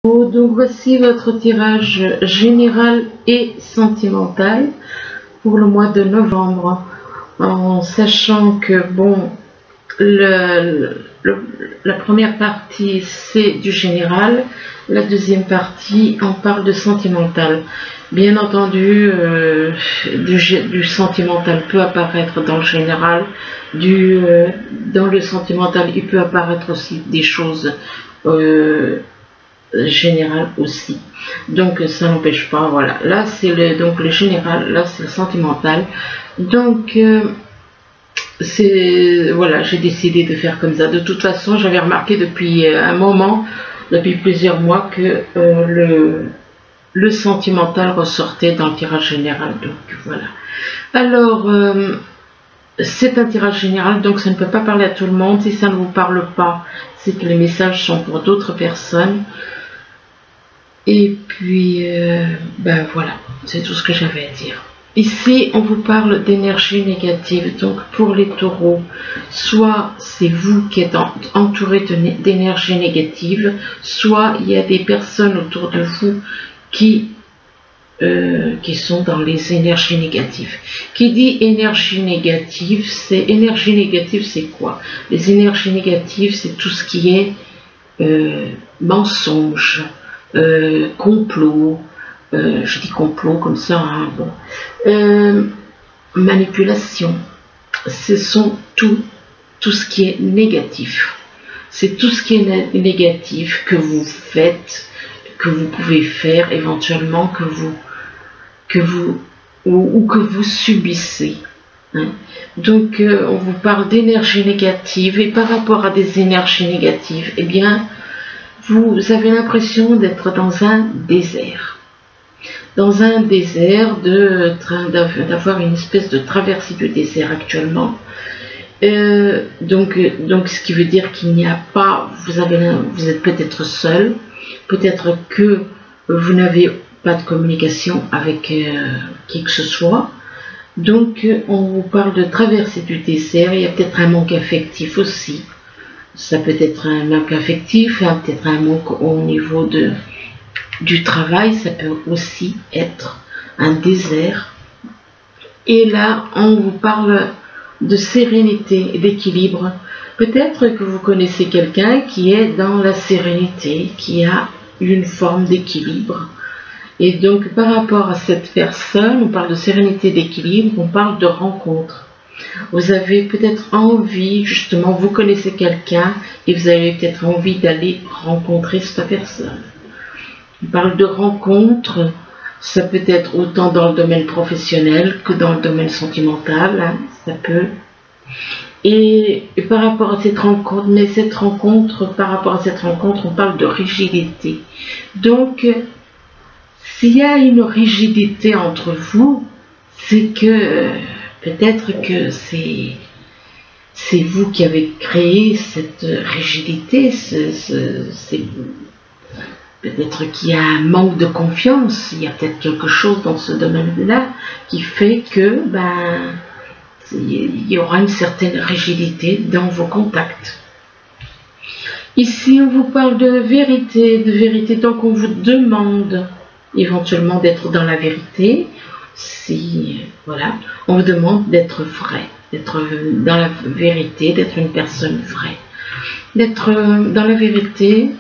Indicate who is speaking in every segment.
Speaker 1: Donc voici votre tirage général et sentimental pour le mois de novembre, en sachant que bon, la première partie c'est du général, la deuxième partie on parle de sentimental. Bien entendu, du sentimental peut apparaître dans le général, dans le sentimental il peut apparaître aussi des choses général aussi, donc ça n'empêche pas. Voilà, là c'est le général, là c'est le sentimental. Donc voilà, j'ai décidé de faire comme ça. De toute façon, j'avais remarqué depuis un moment, depuis plusieurs mois, que le sentimental ressortait dans le tirage général. Donc voilà. Alors c'est un tirage général, donc ça ne peut pas parler à tout le monde. Si ça ne vous parle pas, c'est que les messages sont pour d'autres personnes. Et puis, ben voilà, c'est tout ce que j'avais à dire. Ici, on vous parle d'énergie négative. Donc, pour les taureaux, soit c'est vous qui êtes entouré d'énergie négative, soit il y a des personnes autour de vous qui sont dans les énergies négatives. Qui dit énergie négative, c'est quoi? Les énergies négatives, c'est tout ce qui est mensonge, complot, je dis complot comme ça, hein, bon. Manipulation, ce sont tout ce qui est négatif. C'est tout ce qui est négatif que vous faites, que vous pouvez faire éventuellement, que vous subissez. Hein. Donc on vous parle d'énergie négative, et par rapport à des énergies négatives, eh bien vous avez l'impression d'être dans un désert. Dans un désert, d'avoir une espèce de traversée du désert actuellement. Donc ce qui veut dire qu'il n'y a pas, vous êtes peut-être seul, peut-être que vous n'avez pas de communication avec qui que ce soit. Donc on vous parle de traversée du désert. Il y a peut-être un manque affectif aussi. Ça peut être un manque affectif, peut-être un manque au niveau du travail, ça peut aussi être un désert. Et là, on vous parle de sérénité et d'équilibre. Peut-être que vous connaissez quelqu'un qui est dans la sérénité, qui a une forme d'équilibre. Et donc, par rapport à cette personne, on parle de sérénité, d'équilibre, on parle de rencontre. Vous avez peut-être envie, justement, vous connaissez quelqu'un et vous avez peut-être envie d'aller rencontrer cette personne. On parle de rencontre, ça peut être autant dans le domaine professionnel que dans le domaine sentimental, hein, ça peut. Et par rapport à cette rencontre, par rapport à cette rencontre, on parle de rigidité. Donc, s'il y a une rigidité entre vous, c'est que peut-être que c'est vous qui avez créé cette rigidité, peut-être qu'il y a un manque de confiance, il y a peut-être quelque chose dans ce domaine-là qui fait que il y aura une certaine rigidité dans vos contacts. Ici, on vous parle de vérité, donc on vous demande éventuellement d'être dans la vérité. Si, voilà, on vous demande d'être vrai, d'être dans la vérité, d'être une personne vraie, d'être dans la vérité,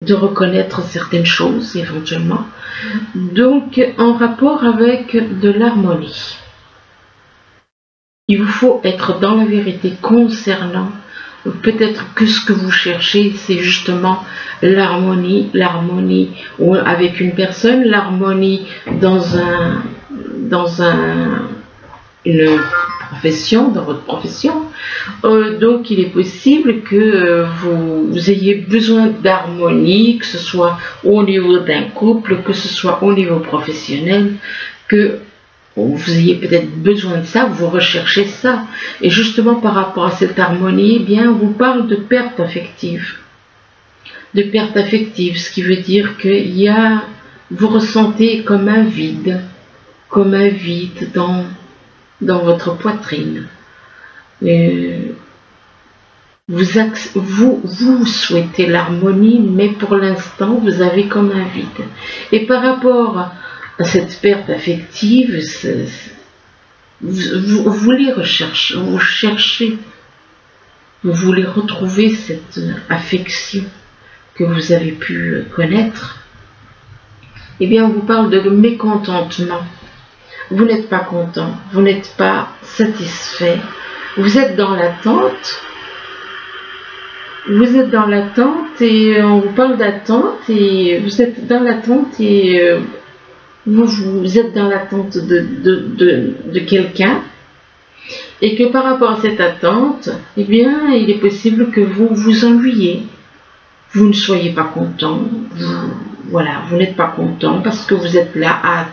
Speaker 1: de reconnaître certaines choses éventuellement. Donc, en rapport avec de l'harmonie. Il vous faut être dans la vérité concernant, peut-être que ce que vous cherchez, c'est justement l'harmonie avec une personne, l'harmonie dans une profession, dans votre profession. Donc il est possible que vous ayez besoin d'harmonie, que ce soit au niveau d'un couple, que ce soit au niveau professionnel, que vous ayez peut-être besoin de ça, vous recherchez ça. Et justement par rapport à cette harmonie, eh bien, on vous parle de perte affective. De perte affective, ce qui veut dire que vous ressentez comme un vide dans votre poitrine. vous souhaitez l'harmonie, mais pour l'instant, vous avez comme un vide. Et par rapport à cette perte affective, vous voulez rechercher, vous cherchez, vous voulez retrouver cette affection que vous avez pu connaître. Eh bien, on vous parle de mécontentement. Vous n'êtes pas content, vous n'êtes pas satisfait, vous êtes dans l'attente. Vous êtes dans l'attente et on vous parle d'attente et vous êtes dans l'attente et vous êtes dans l'attente de quelqu'un et que par rapport à cette attente, eh bien, il est possible que vous vous ennuyiez. Vous ne soyez pas content, voilà, vous n'êtes pas content parce que vous êtes là à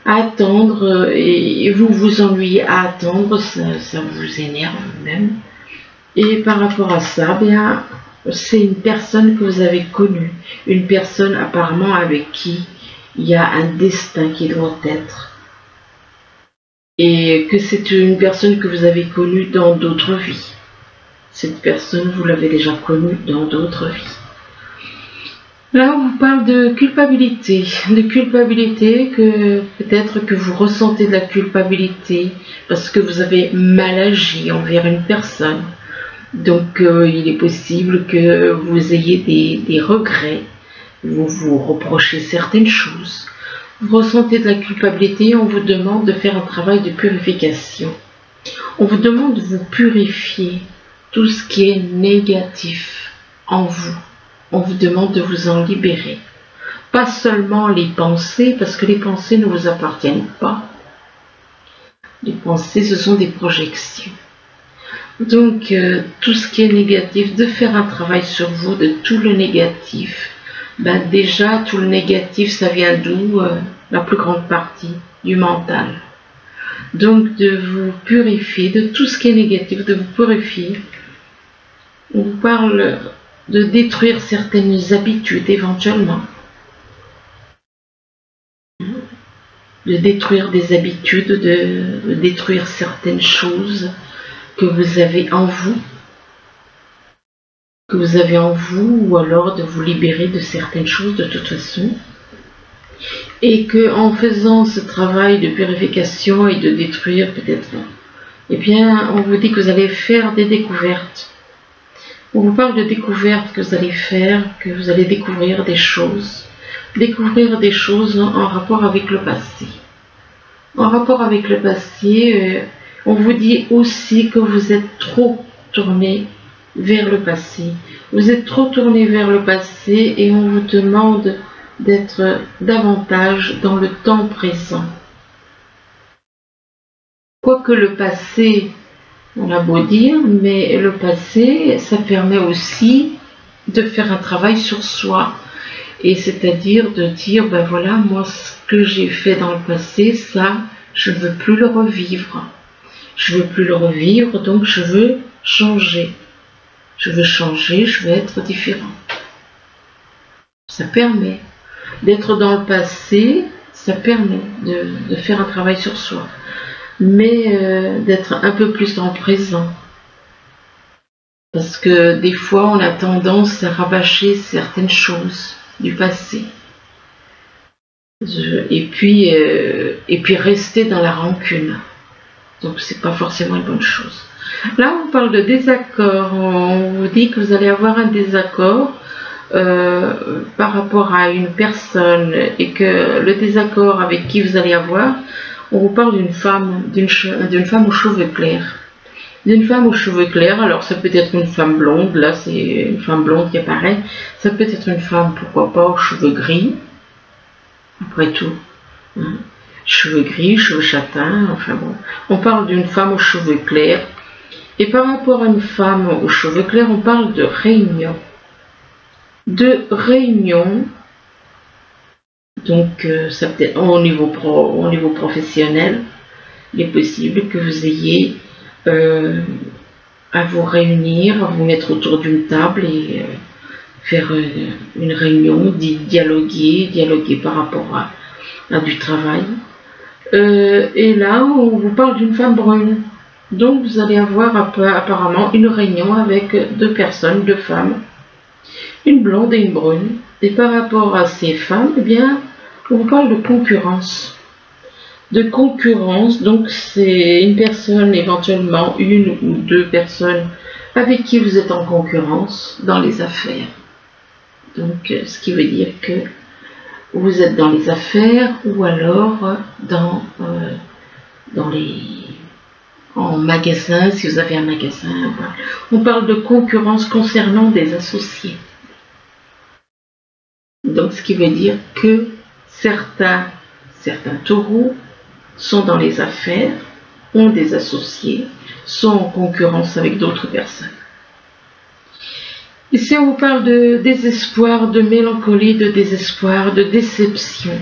Speaker 1: attendre et vous vous ennuyez à attendre, ça vous énerve même. Et par rapport à ça, bien, c'est une personne que vous avez connue, une personne apparemment avec qui il y a un destin qui doit être. Et que c'est une personne que vous avez connue dans d'autres vies. Cette personne, vous l'avez déjà connue dans d'autres vies. Là, on vous parle de culpabilité que peut-être que vous ressentez de la culpabilité parce que vous avez mal agi envers une personne. Donc, il est possible que vous ayez des regrets, vous vous reprochez certaines choses, vous ressentez de la culpabilité, on vous demande de faire un travail de purification. On vous demande de vous purifier tout ce qui est négatif en vous. On vous demande de vous en libérer. Pas seulement les pensées, parce que les pensées ne vous appartiennent pas. Les pensées, ce sont des projections. Donc, tout ce qui est négatif, de faire un travail sur vous, de tout le négatif. Ben déjà, tout le négatif, ça vient d'où? La plus grande partie du mental. Donc, de vous purifier, de tout ce qui est négatif, de vous purifier. On vous parle de détruire certaines habitudes éventuellement. De détruire des habitudes, de détruire certaines choses que vous avez en vous, ou alors de vous libérer de certaines choses de toute façon, et que en faisant ce travail de purification et de détruire peut-être, eh bien, on vous dit que vous allez faire des découvertes. On vous parle de découvertes que vous allez faire, que vous allez découvrir des choses en rapport avec le passé. En rapport avec le passé, on vous dit aussi que vous êtes trop tourné vers le passé. Vous êtes trop tourné vers le passé et on vous demande d'être davantage dans le temps présent. Quoique le passé, on a beau dire, mais le passé, ça permet aussi de faire un travail sur soi. Et c'est-à-dire de dire, ben voilà, moi ce que j'ai fait dans le passé, ça, je ne veux plus le revivre. Je ne veux plus le revivre, donc je veux changer. Je veux changer, je veux être différent. Ça permet d'être dans le passé, ça permet de faire un travail sur soi. Mais d'être un peu plus dans le présent. Parce que des fois, on a tendance à rabâcher certaines choses du passé. Et puis rester dans la rancune. Donc c'est pas forcément une bonne chose. Là on parle de désaccord, on vous dit que vous allez avoir un désaccord par rapport à une personne et que le désaccord avec qui vous allez avoir, on vous parle d'une femme aux cheveux clairs. D'une femme aux cheveux clairs, alors ça peut être une femme blonde, là c'est une femme blonde qui apparaît, ça peut être une femme, pourquoi pas, aux cheveux gris, après tout. Hein. Cheveux gris, cheveux châtains, enfin bon. On parle d'une femme aux cheveux clairs. Et par rapport à une femme aux cheveux clairs, on parle de réunion. De réunion. Donc, ça peut être au niveau professionnel. Il est possible que vous ayez à vous réunir, à vous mettre autour d'une table et faire une réunion, dialoguer par rapport à du travail. Et là, on vous parle d'une femme brune. Donc vous allez avoir apparemment une réunion avec deux personnes, deux femmes, une blonde et une brune. Et par rapport à ces femmes, eh bien, on vous parle de concurrence. De concurrence, donc c'est une personne, éventuellement une ou deux personnes avec qui vous êtes en concurrence dans les affaires. Donc ce qui veut dire que vous êtes dans les affaires ou alors en magasin, si vous avez un magasin. Voilà. On parle de concurrence concernant des associés. Donc ce qui veut dire que certains taureaux sont dans les affaires, ont des associés, sont en concurrence avec d'autres personnes. Ici, on vous parle de désespoir, de mélancolie, de désespoir, de déception.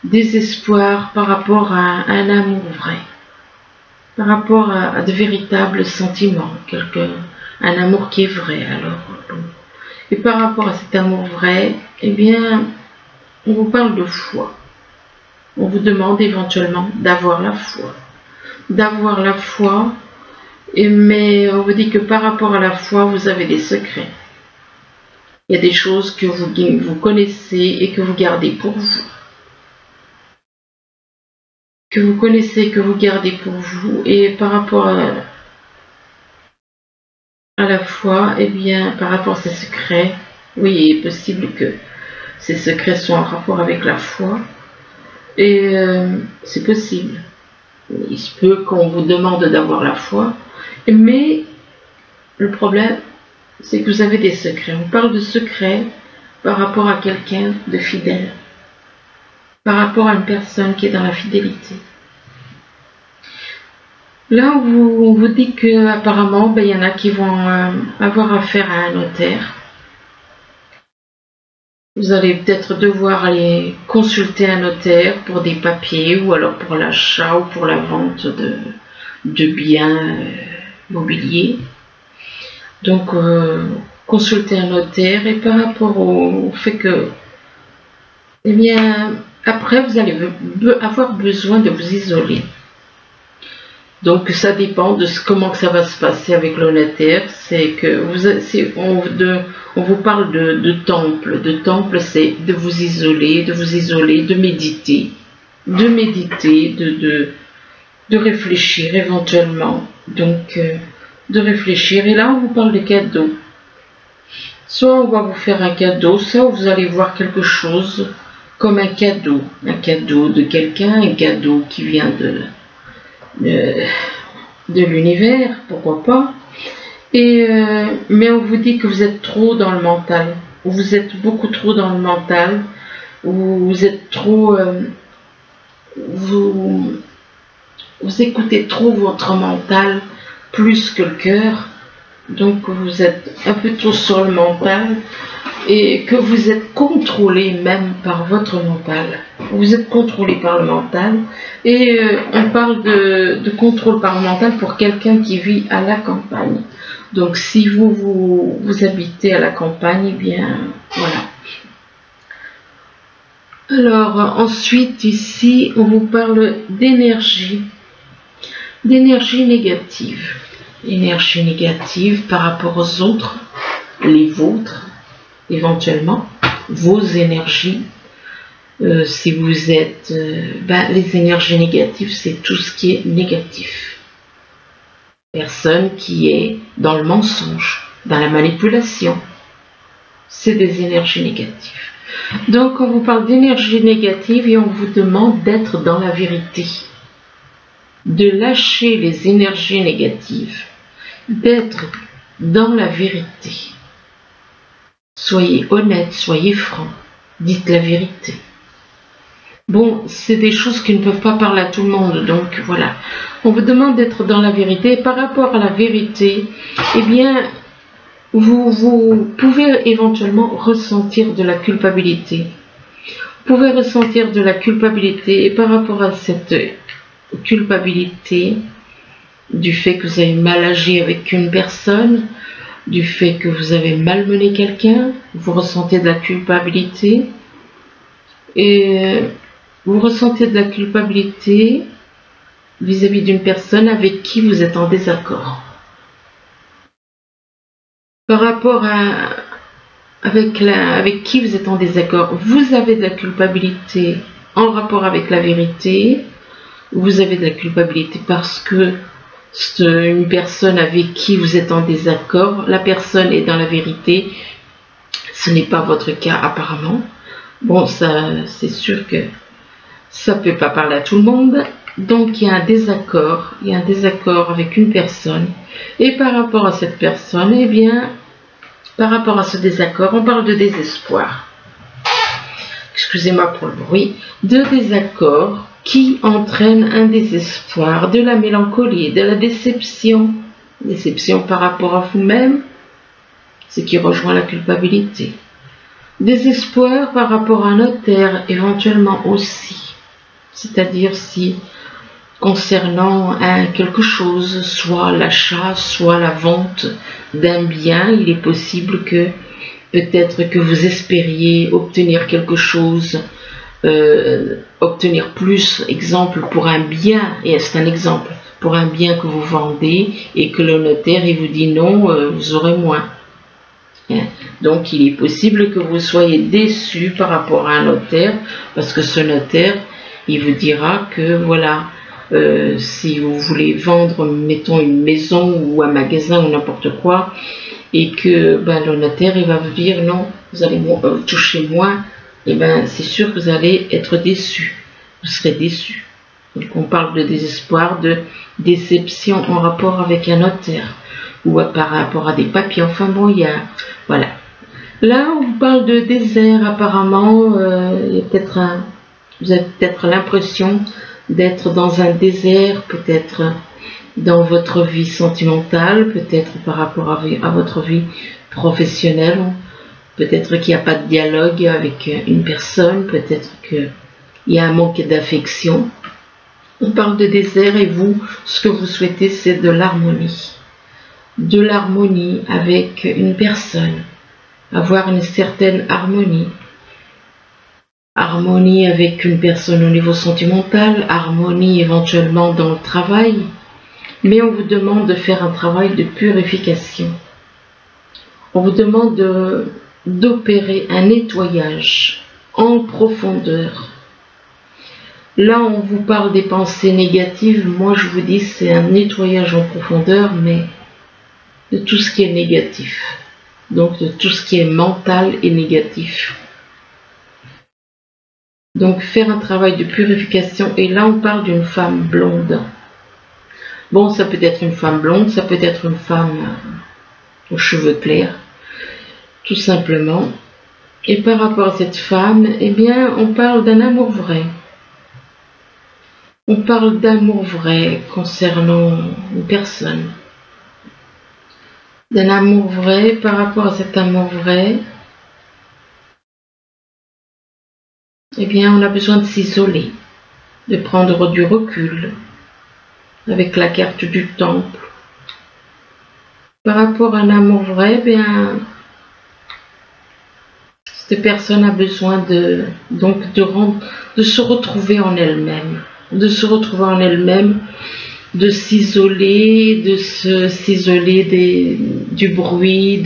Speaker 1: Désespoir par rapport à un amour vrai, par rapport à de véritables sentiments, un amour qui est vrai. Alors, et par rapport à cet amour vrai, eh bien, on vous parle de foi. On vous demande éventuellement d'avoir la foi. D'avoir la foi, mais on vous dit que par rapport à la foi, vous avez des secrets. Il y a des choses que vous connaissez et que vous gardez pour vous. Que vous connaissez, que vous gardez pour vous. Et par rapport à la foi, eh bien, par rapport à ces secrets, oui, il est possible que ces secrets soient en rapport avec la foi. Et c'est possible. Il se peut qu'on vous demande d'avoir la foi, mais le problème, c'est que vous avez des secrets. On parle de secrets par rapport à quelqu'un de fidèle, par rapport à une personne qui est dans la fidélité. Là, on vous dit qu'apparemment, il y en a qui vont avoir affaire à un notaire. Vous allez peut-être devoir aller consulter un notaire pour des papiers ou alors pour l'achat ou pour la vente de biens mobiliers. Donc, consulter un notaire et par rapport au fait que, eh bien, après, vous allez avoir besoin de vous isoler. Donc, ça dépend de comment que ça va se passer avec le notaire. C'est que on vous parle de temple. De temple, c'est de vous isoler, de méditer, de réfléchir éventuellement. Donc, de réfléchir. Et là, on vous parle de cadeaux. Soit on va vous faire un cadeau, soit vous allez voir quelque chose comme un cadeau de quelqu'un, un cadeau qui vient de l'univers, pourquoi pas. Mais on vous dit que vous êtes trop dans le mental, vous êtes beaucoup trop dans le mental, vous êtes trop, vous écoutez trop votre mental plus que le cœur, donc vous êtes un peu trop sur le mental et que vous êtes contrôlé même par votre mental. Vous êtes contrôlé par le mental et on parle de contrôle par le mental pour quelqu'un qui vit à la campagne. Donc si vous habitez à la campagne, eh bien voilà. Alors ensuite ici on vous parle d'énergie négative. Énergie négative par rapport aux autres, les vôtres, éventuellement, vos énergies. Si vous êtes... les énergies négatives, c'est tout ce qui est négatif. Personne qui est dans le mensonge, dans la manipulation, c'est des énergies négatives. Donc on vous parle d'énergie négative et on vous demande d'être dans la vérité, de lâcher les énergies négatives, d'être dans la vérité. Soyez honnête, soyez franc, dites la vérité. Bon, c'est des choses qui ne peuvent pas parler à tout le monde, donc voilà. On vous demande d'être dans la vérité. Et par rapport à la vérité, eh bien, vous pouvez éventuellement ressentir de la culpabilité. Vous pouvez ressentir de la culpabilité et par rapport à cette culpabilité, du fait que vous avez mal agi avec une personne, du fait que vous avez malmené quelqu'un, vous ressentez de la culpabilité et vous ressentez de la culpabilité, vis-à-vis d'une personne avec qui vous êtes en désaccord. Par rapport à avec qui vous êtes en désaccord, vous avez de la culpabilité en rapport avec la vérité, vous avez de la culpabilité parce que une personne avec qui vous êtes en désaccord, la personne est dans la vérité, ce n'est pas votre cas apparemment. Bon, ça, c'est sûr que ça ne peut pas parler à tout le monde. Donc il y a un désaccord avec une personne. Et par rapport à cette personne, eh bien, par rapport à ce désaccord, on parle de désespoir. Excusez-moi pour le bruit. De désaccord qui entraîne un désespoir, de la mélancolie, de la déception. Déception par rapport à vous-même, ce qui rejoint la culpabilité. Désespoir par rapport à un notaire, éventuellement aussi. C'est-à-dire si, concernant quelque chose, soit l'achat, soit la vente d'un bien, il est possible que peut-être que vous espériez obtenir quelque chose, obtenir plus, exemple pour un bien, et c'est un exemple, pour un bien que vous vendez et que le notaire il vous dit non, vous aurez moins. Donc il est possible que vous soyez déçu par rapport à un notaire, parce que ce notaire, il vous dira que voilà, si vous voulez vendre, mettons une maison ou un magasin ou n'importe quoi, et que le notaire il va vous dire non, vous allez toucher moins, et c'est sûr que vous allez être déçu, vous serez déçu. Donc on parle de désespoir, de déception en rapport avec un notaire ou par rapport à des papiers. Enfin bon, il y a voilà. Là on parle de désert apparemment. Il y a peut-être vous avez peut-être l'impression d'être dans un désert, peut-être dans votre vie sentimentale, peut-être par rapport à votre vie professionnelle, peut-être qu'il n'y a pas de dialogue avec une personne, peut-être qu'il y a un manque d'affection. On parle de désert et vous, ce que vous souhaitez, c'est de l'harmonie. De l'harmonie avec une personne, avoir une certaine harmonie. Harmonie avec une personne au niveau sentimental, harmonie éventuellement dans le travail, mais on vous demande de faire un travail de purification. On vous demande d'opérer un nettoyage en profondeur. Là, on vous parle des pensées négatives. Moi, je vous dis, c'est un nettoyage en profondeur, mais de tout ce qui est négatif. Donc, de tout ce qui est mental et négatif. Donc, faire un travail de purification. Et là, on parle d'une femme blonde. Bon, ça peut être une femme blonde, ça peut être une femme aux cheveux clairs, tout simplement. Et par rapport à cette femme, eh bien, on parle d'un amour vrai. On parle d'amour vrai concernant une personne. D'un amour vrai, par rapport à cet amour vrai, eh bien, on a besoin de s'isoler, de prendre du recul, avec la carte du temple. Par rapport à un amour vrai, eh bien, cette personne a besoin de se retrouver en elle-même, de s'isoler, du bruit,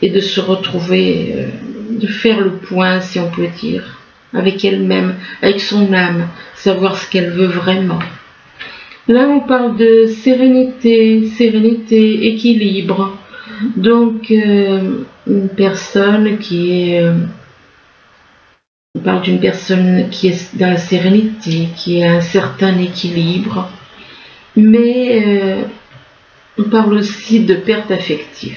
Speaker 1: et de se retrouver, de faire le point, si on peut dire, avec elle-même, avec son âme, savoir ce qu'elle veut vraiment. Là, on parle de sérénité, équilibre. Donc, une personne qui est... on parle d'une personne qui est dans la sérénité, qui a un certain équilibre. Mais on parle aussi de perte affective.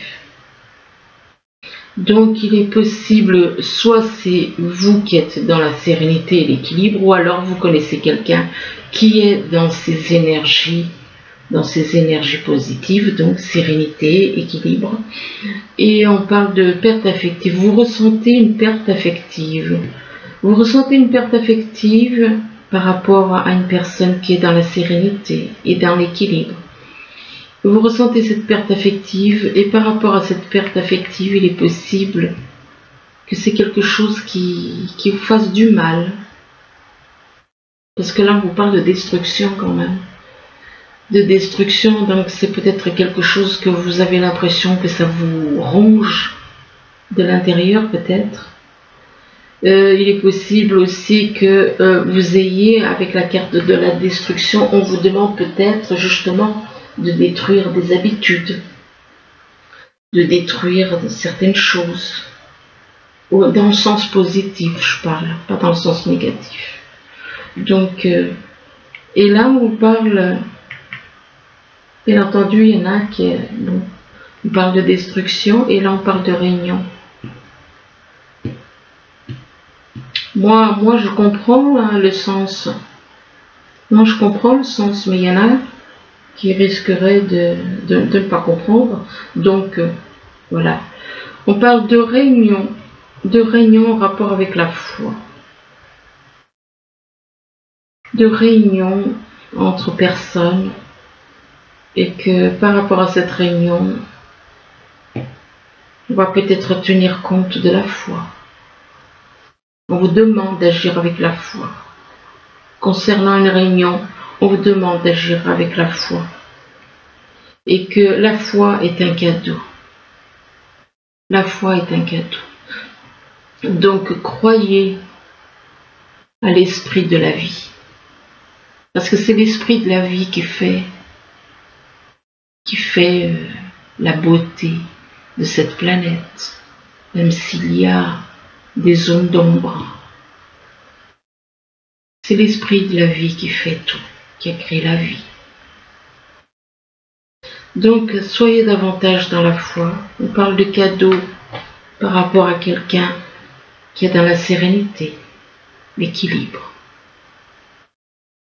Speaker 1: Donc, il est possible, soit c'est vous qui êtes dans la sérénité et l'équilibre, ou alors vous connaissez quelqu'un qui est dans ces énergies positives, donc sérénité, équilibre. Et on parle de perte affective. Vous ressentez une perte affective. Vous ressentez une perte affective par rapport à une personne qui est dans la sérénité et dans l'équilibre. Vous ressentez cette perte affective, et par rapport à cette perte affective, il est possible que c'est quelque chose qui vous fasse du mal. Parce que là, on vous parle de destruction quand même. de destruction, donc c'est peut-être quelque chose que vous avez l'impression que ça vous ronge de l'intérieur peut-être. Il est possible aussi que vous ayez, avec la carte de la destruction, on vous demande peut-être justement de détruire des habitudes, de détruire certaines choses, ou dans le sens positif je parle, pas dans le sens négatif. Donc, et là on parle, bien entendu il y en a qui, bon, on parle de destruction et là on parle de réunion. Moi je comprends hein, le sens. Moi je comprends le sens, mais il y en a qui risqueraient de ne pas comprendre. Donc voilà. On parle de réunion en rapport avec la foi. De réunion entre personnes et que par rapport à cette réunion, on va peut-être tenir compte de la foi. On vous demande d'agir avec la foi. Concernant une réunion, on vous demande d'agir avec la foi. Et que la foi est un cadeau. La foi est un cadeau. Donc croyez à l'esprit de la vie. Parce que c'est l'esprit de la vie qui fait la beauté de cette planète. Même s'il y a des zones d'ombre. C'est l'esprit de la vie qui fait tout, qui a créé la vie. Donc, soyez davantage dans la foi. On parle de cadeau par rapport à quelqu'un qui est dans la sérénité, l'équilibre.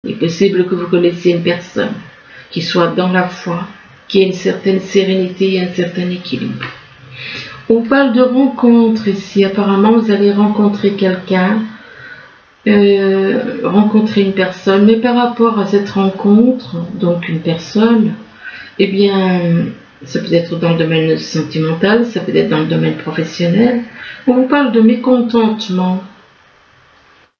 Speaker 1: Il est possible que vous connaissiez une personne qui soit dans la foi, qui ait une certaine sérénité et un certain équilibre. On parle de rencontre ici. Apparemment, vous allez rencontrer quelqu'un, rencontrer une personne, mais par rapport à cette rencontre, donc une personne, eh bien, ça peut être dans le domaine sentimental, ça peut être dans le domaine professionnel. On vous parle de mécontentement.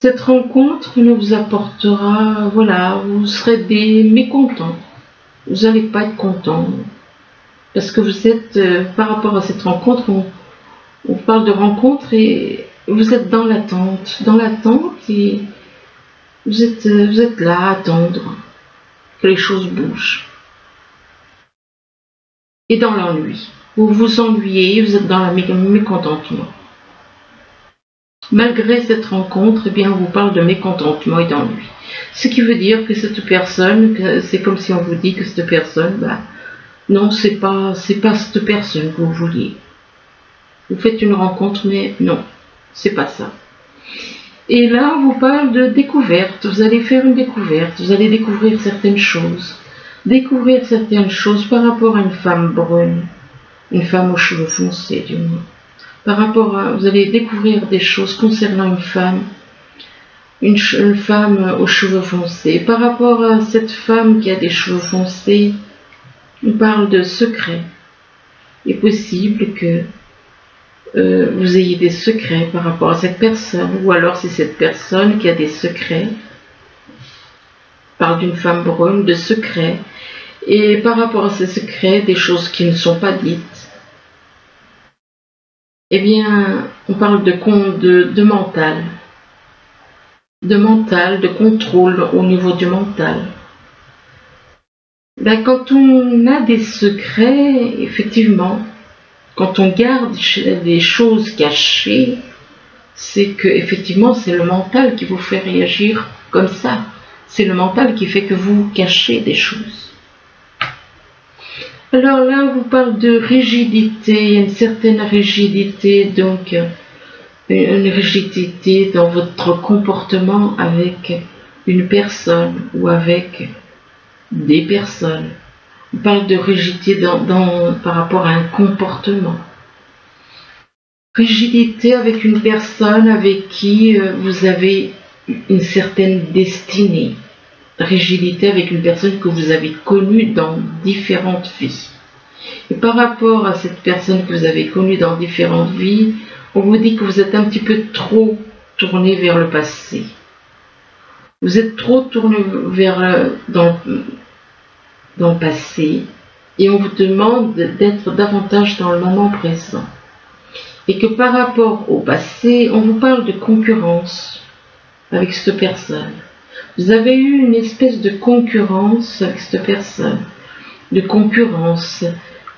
Speaker 1: Cette rencontre ne vous apportera, voilà, vous serez des mécontents. Vous n'allez pas être content. Parce que vous êtes, par rapport à cette rencontre, on parle de rencontre et vous êtes dans l'attente et vous êtes là à attendre que les choses bougent. Et dans l'ennui, vous vous ennuyez, vous êtes dans le mécontentement. Malgré cette rencontre, eh bien, on vous parle de mécontentement et d'ennui. Ce qui veut dire que cette personne, c'est comme si on vous dit que cette personne, bah, non, c'est pas cette personne que vous vouliez. Vous faites une rencontre, mais non, c'est pas ça. Et là, on vous parle de découverte. Vous allez faire une découverte. Vous allez découvrir certaines choses. Découvrir certaines choses par rapport à une femme brune. Une femme aux cheveux foncés, du moins. Par rapport à, vous allez découvrir des choses concernant une femme. Une femme aux cheveux foncés. Par rapport à cette femme qui a des cheveux foncés, on parle de secrets. Il est possible que vous ayez des secrets par rapport à cette personne, ou alors c'est cette personne qui a des secrets. On parle d'une femme brune, de secrets, et par rapport à ces secrets, des choses qui ne sont pas dites. Eh bien, on parle de mental. De mental, de contrôle au niveau du mental. Ben, quand on a des secrets, effectivement, quand on garde des choses cachées, c'est que effectivement c'est le mental qui vous fait réagir comme ça. C'est le mental qui fait que vous cachez des choses. Alors là, on vous parle de rigidité, une certaine rigidité, donc une rigidité dans votre comportement avec une personne ou avec des personnes. On parle de rigidité par rapport à un comportement. Rigidité avec une personne avec qui vous avez une certaine destinée. Rigidité avec une personne que vous avez connue dans différentes vies. Et par rapport à cette personne que vous avez connue dans différentes vies, on vous dit que vous êtes un petit peu trop tourné vers le passé. Vous êtes trop tourné vers dans le passé, et on vous demande d'être davantage dans le moment présent. Et que par rapport au passé, on vous parle de concurrence avec cette personne. Vous avez eu une espèce de concurrence avec cette personne, de concurrence.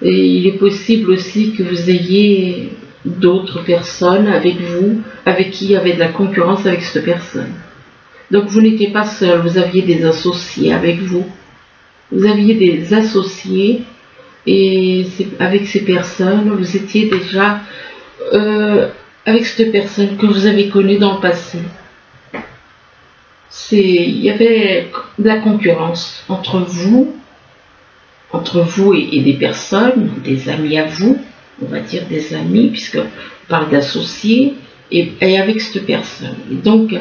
Speaker 1: Et il est possible aussi que vous ayez d'autres personnes avec vous, avec qui il y avait de la concurrence avec cette personne. Donc vous n'étiez pas seul, vous aviez des associés avec vous. Vous aviez des associés et avec ces personnes, vous étiez déjà avec cette personne que vous avez connue dans le passé. Il y avait de la concurrence entre vous et des personnes, des amis à vous, on va dire des amis, puisqu'on parle d'associés, et avec cette personne. Et donc,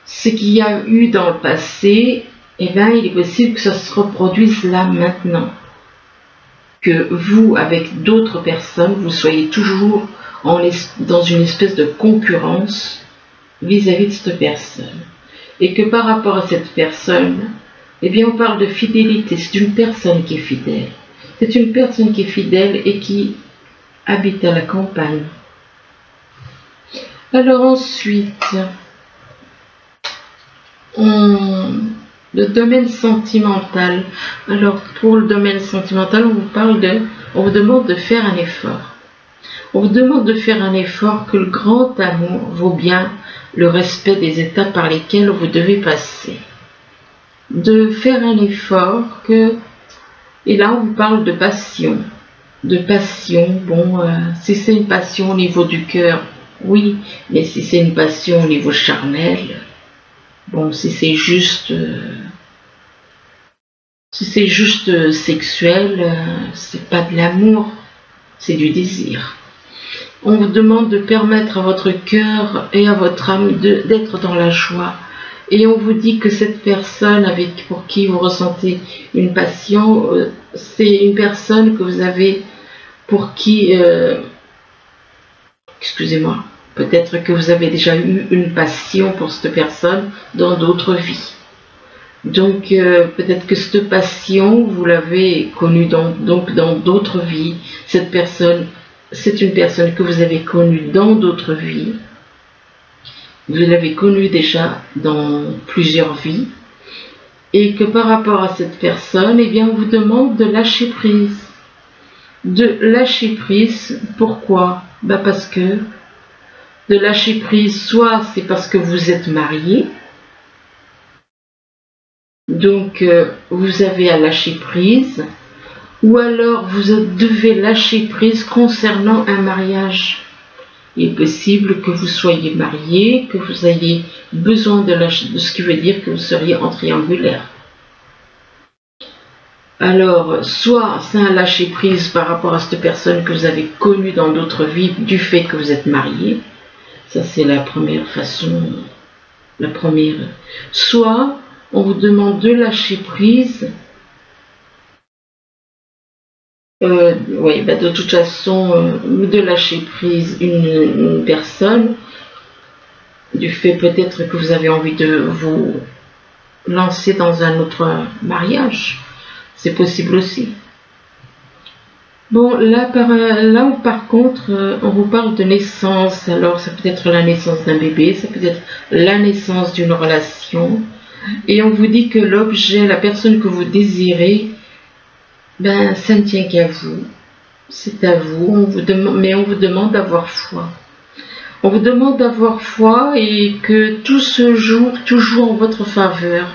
Speaker 1: ce qu'il y a eu dans le passé, eh bien, il est possible que ça se reproduise là maintenant. Que vous, avec d'autres personnes, vous soyez toujours dans une espèce de concurrence vis-à-vis de cette personne. Et que par rapport à cette personne, eh bien, on parle de fidélité. C'est une personne qui est fidèle. C'est une personne qui est fidèle et qui habite à la campagne. Alors ensuite, le domaine sentimental. Alors pour le domaine sentimental, on vous demande de faire un effort. On vous demande de faire un effort, que le grand amour vaut bien le respect des étapes par lesquelles vous devez passer. De faire un effort et là on vous parle de passion. De passion, bon, si c'est une passion au niveau du cœur, oui, mais si c'est une passion au niveau charnel, bon, si c'est juste sexuel, c'est pas de l'amour, c'est du désir. On vous demande de permettre à votre cœur et à votre âme d'être dans la joie. Et on vous dit que cette personne pour qui vous ressentez une passion, c'est une personne que vous avez pour qui, excusez-moi, peut-être que vous avez déjà eu une passion pour cette personne dans d'autres vies. Donc peut-être que cette passion, vous l'avez connue dans d'autres vies. Cette personne, c'est une personne que vous avez connue dans d'autres vies. Vous l'avez connue déjà dans plusieurs vies. Et que par rapport à cette personne, eh bien, on vous demande de lâcher prise. De lâcher prise, pourquoi? Parce que de lâcher prise, soit c'est parce que vous êtes marié, donc vous avez à lâcher prise, ou alors vous devez lâcher prise concernant un mariage. Il est possible que vous soyez marié, que vous ayez besoin de lâcher, ce qui veut dire que vous seriez en triangulaire. Alors, soit c'est un lâcher prise par rapport à cette personne que vous avez connue dans d'autres vies du fait que vous êtes marié. Ça, c'est la première façon. Soit on vous demande de lâcher prise. De toute façon, de lâcher prise une personne du fait peut-être que vous avez envie de vous lancer dans un autre mariage. C'est possible aussi. Bon, là par contre, on vous parle de naissance. Alors, ça peut être la naissance d'un bébé, ça peut être la naissance d'une relation. Et on vous dit que l'objet, la personne que vous désirez, ça ne tient qu'à vous. C'est à vous. Mais on vous demande d'avoir foi. On vous demande d'avoir foi et que tout se joue en votre faveur.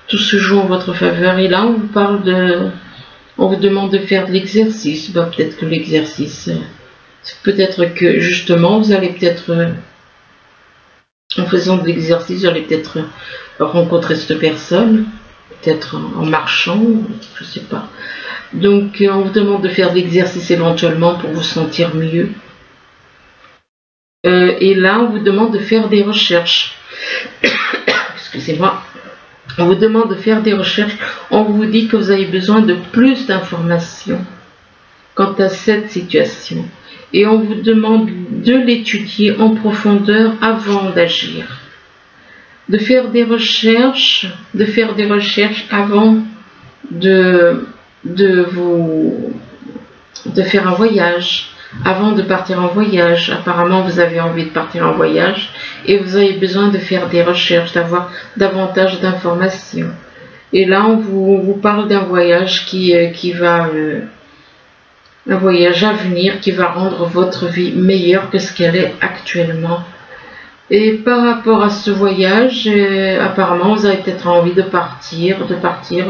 Speaker 1: Tout se joue en votre faveur. Et là, on vous demande de faire de l'exercice. Peut-être que l'exercice, peut-être que justement, vous allez peut-être, en faisant de l'exercice, vous allez peut-être rencontrer cette personne, peut-être en marchant, je ne sais pas. Donc, on vous demande de faire de l'exercice éventuellement pour vous sentir mieux. Et là, on vous demande de faire des recherches. Excusez-moi. On vous demande de faire des recherches. On vous dit que vous avez besoin de plus d'informations quant à cette situation. Et on vous demande de l'étudier en profondeur avant d'agir. De faire des recherches avant de faire un voyage. Avant de partir en voyage, apparemment vous avez envie de partir en voyage et vous avez besoin de faire des recherches, d'avoir davantage d'informations. Et là, on vous parle d'un voyage un voyage à venir qui va rendre votre vie meilleure que ce qu'elle est actuellement. Et par rapport à ce voyage, apparemment, vous avez peut-être envie de partir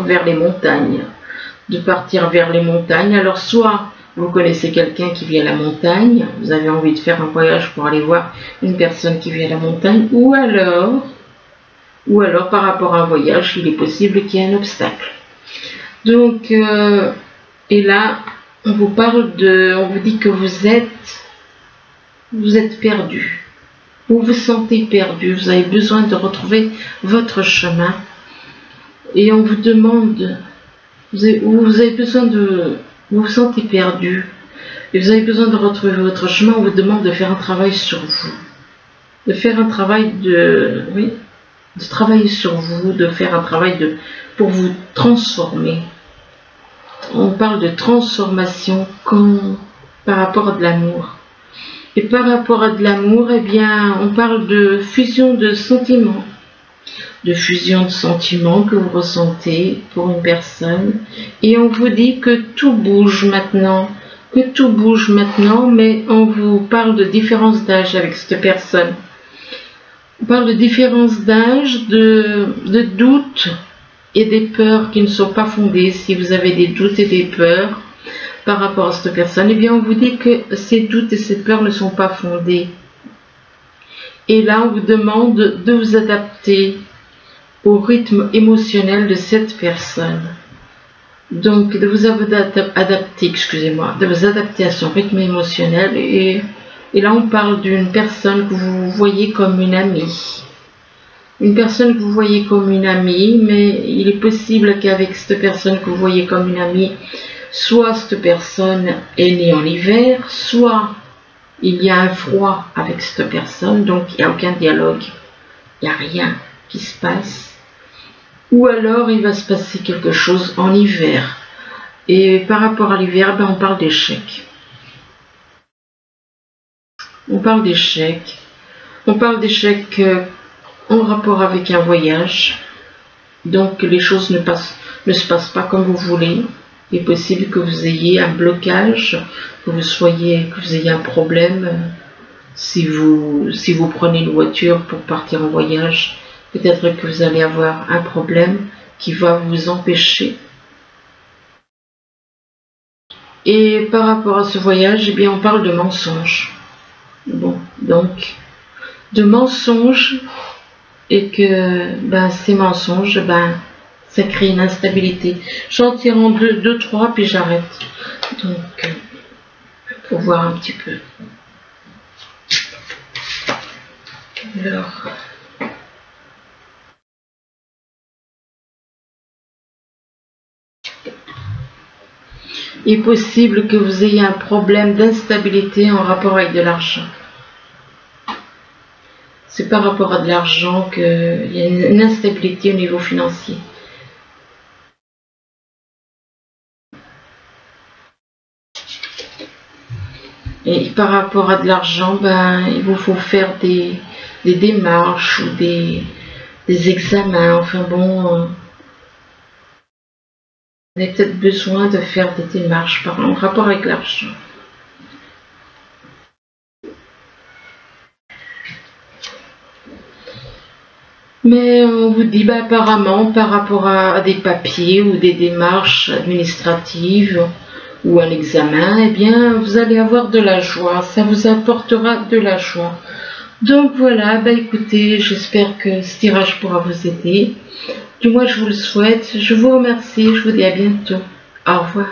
Speaker 1: vers les montagnes. Alors, soit vous connaissez quelqu'un qui vit à la montagne, vous avez envie de faire un voyage pour aller voir une personne qui vit à la montagne, ou alors par rapport à un voyage, il est possible qu'il y ait un obstacle. Donc, et là, on vous dit que vous êtes perdu. Vous vous sentez perdu, vous avez besoin de retrouver votre chemin. Et on vous demande, vous vous sentez perdu, et vous avez besoin de retrouver votre chemin, on vous demande de faire un travail sur vous. De faire un travail de travailler sur vous, de faire un travail pour vous transformer. On parle de transformation par rapport à de l'amour. Et par rapport à de l'amour, eh bien, on parle de fusion de sentiments. De fusion de sentiments que vous ressentez pour une personne. Et on vous dit que tout bouge maintenant. Mais on vous parle de différence d'âge avec cette personne. On parle de différence d'âge, de doutes et des peurs qui ne sont pas fondées. Si vous avez des doutes et des peurs par rapport à cette personne, eh bien on vous dit que ces doutes et ces peurs ne sont pas fondés. Et là, on vous demande de vous adapter au rythme émotionnel de cette personne. Donc, de vous adapter à son rythme émotionnel. Et là, on parle d'une personne que vous voyez comme une amie. Une personne que vous voyez comme une amie, mais il est possible qu'avec cette personne que vous voyez comme une amie, soit cette personne est née en hiver, soit il y a un froid avec cette personne, donc il n'y a aucun dialogue, il n'y a rien qui se passe. Ou alors il va se passer quelque chose en hiver. Et par rapport à l'hiver, on parle d'échec. On parle d'échec. On parle d'échec en rapport avec un voyage. Donc les choses ne se passent pas comme vous voulez. Il est possible que vous ayez un blocage, que vous ayez un problème. Si vous prenez une voiture pour partir en voyage, peut-être que vous allez avoir un problème qui va vous empêcher. Et par rapport à ce voyage, eh bien, on parle de mensonges. Bon, donc, de mensonges, et que ces mensonges, ça crée une instabilité. J'en tire en deux, trois, puis j'arrête. Donc, pour voir un petit peu. Alors... il est possible que vous ayez un problème d'instabilité en rapport avec de l'argent. C'est par rapport à de l'argent qu'il y a une instabilité au niveau financier. Et par rapport à de l'argent, il vous faut faire des démarches ou des examens. Enfin bon... vous avez peut-être besoin de faire des démarches en rapport avec l'argent. Mais on vous dit, apparemment, par rapport à des papiers ou des démarches administratives ou un examen, eh bien, vous allez avoir de la joie. Ça vous apportera de la joie. Donc voilà, écoutez, j'espère que ce tirage pourra vous aider. Du moins, je vous le souhaite. Je vous remercie. Je vous dis à bientôt. Au revoir.